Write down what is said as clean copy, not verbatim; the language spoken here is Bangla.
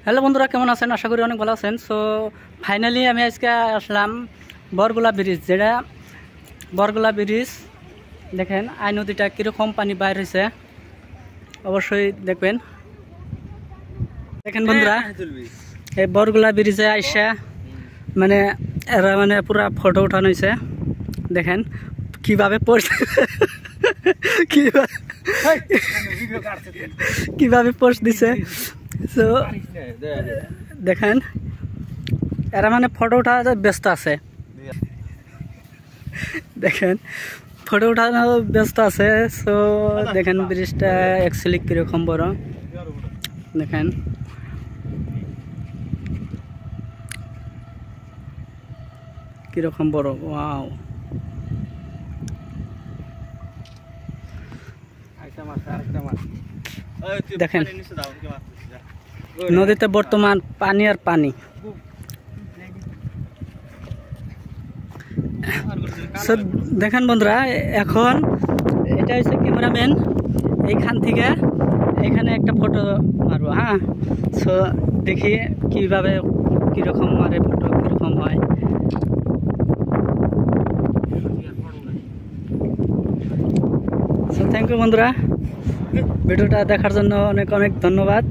হ্যালো বন্ধুরা, কেমন আছেন? আশা করি অনেক ভালো আছেন। সো ফাইনালি আমি আজকে আসলাম বরগুলা ব্রিজ, যেটা বরগুলা ব্রিজ। দেখেন আই নদীটা কীরকম পানি বাইর হয়েছে, অবশ্যই দেখবেন। দেখেন বন্ধুরা, এই বরগুলা ব্রিজে আইসা মানে এরা মানে পুরা ফটো উঠানো হয়েছে। দেখেন কিভাবে পড়ছে, কিভাবে পোস্ট দিছে। তো দেখেন এরা মানে ফটো উঠাতে ব্যস্ত আছে। দেখেন ফটো উঠানো ব্যস্ত আছে। সো দেখেন ব্রিজটা অ্যাকচুয়ালি কিরকম বড়, দেখেন কিরকম বড়। ওয়াও, দেখেন নদীতে বর্তমান পানি আর পানি। দেখেন বন্ধুরা, এখন এটা হচ্ছে ক্যামেরাম্যান, এইখান থেকে এখানে একটা ফটো মারবো। হ্যাঁ, সো দেখি কিভাবে কিরকম মারে ফটো, কিরকম হয়। সো থ্যাংক ইউ বন্ধুরা, ভিডিওটা দেখার জন্য অনেক অনেক ধন্যবাদ।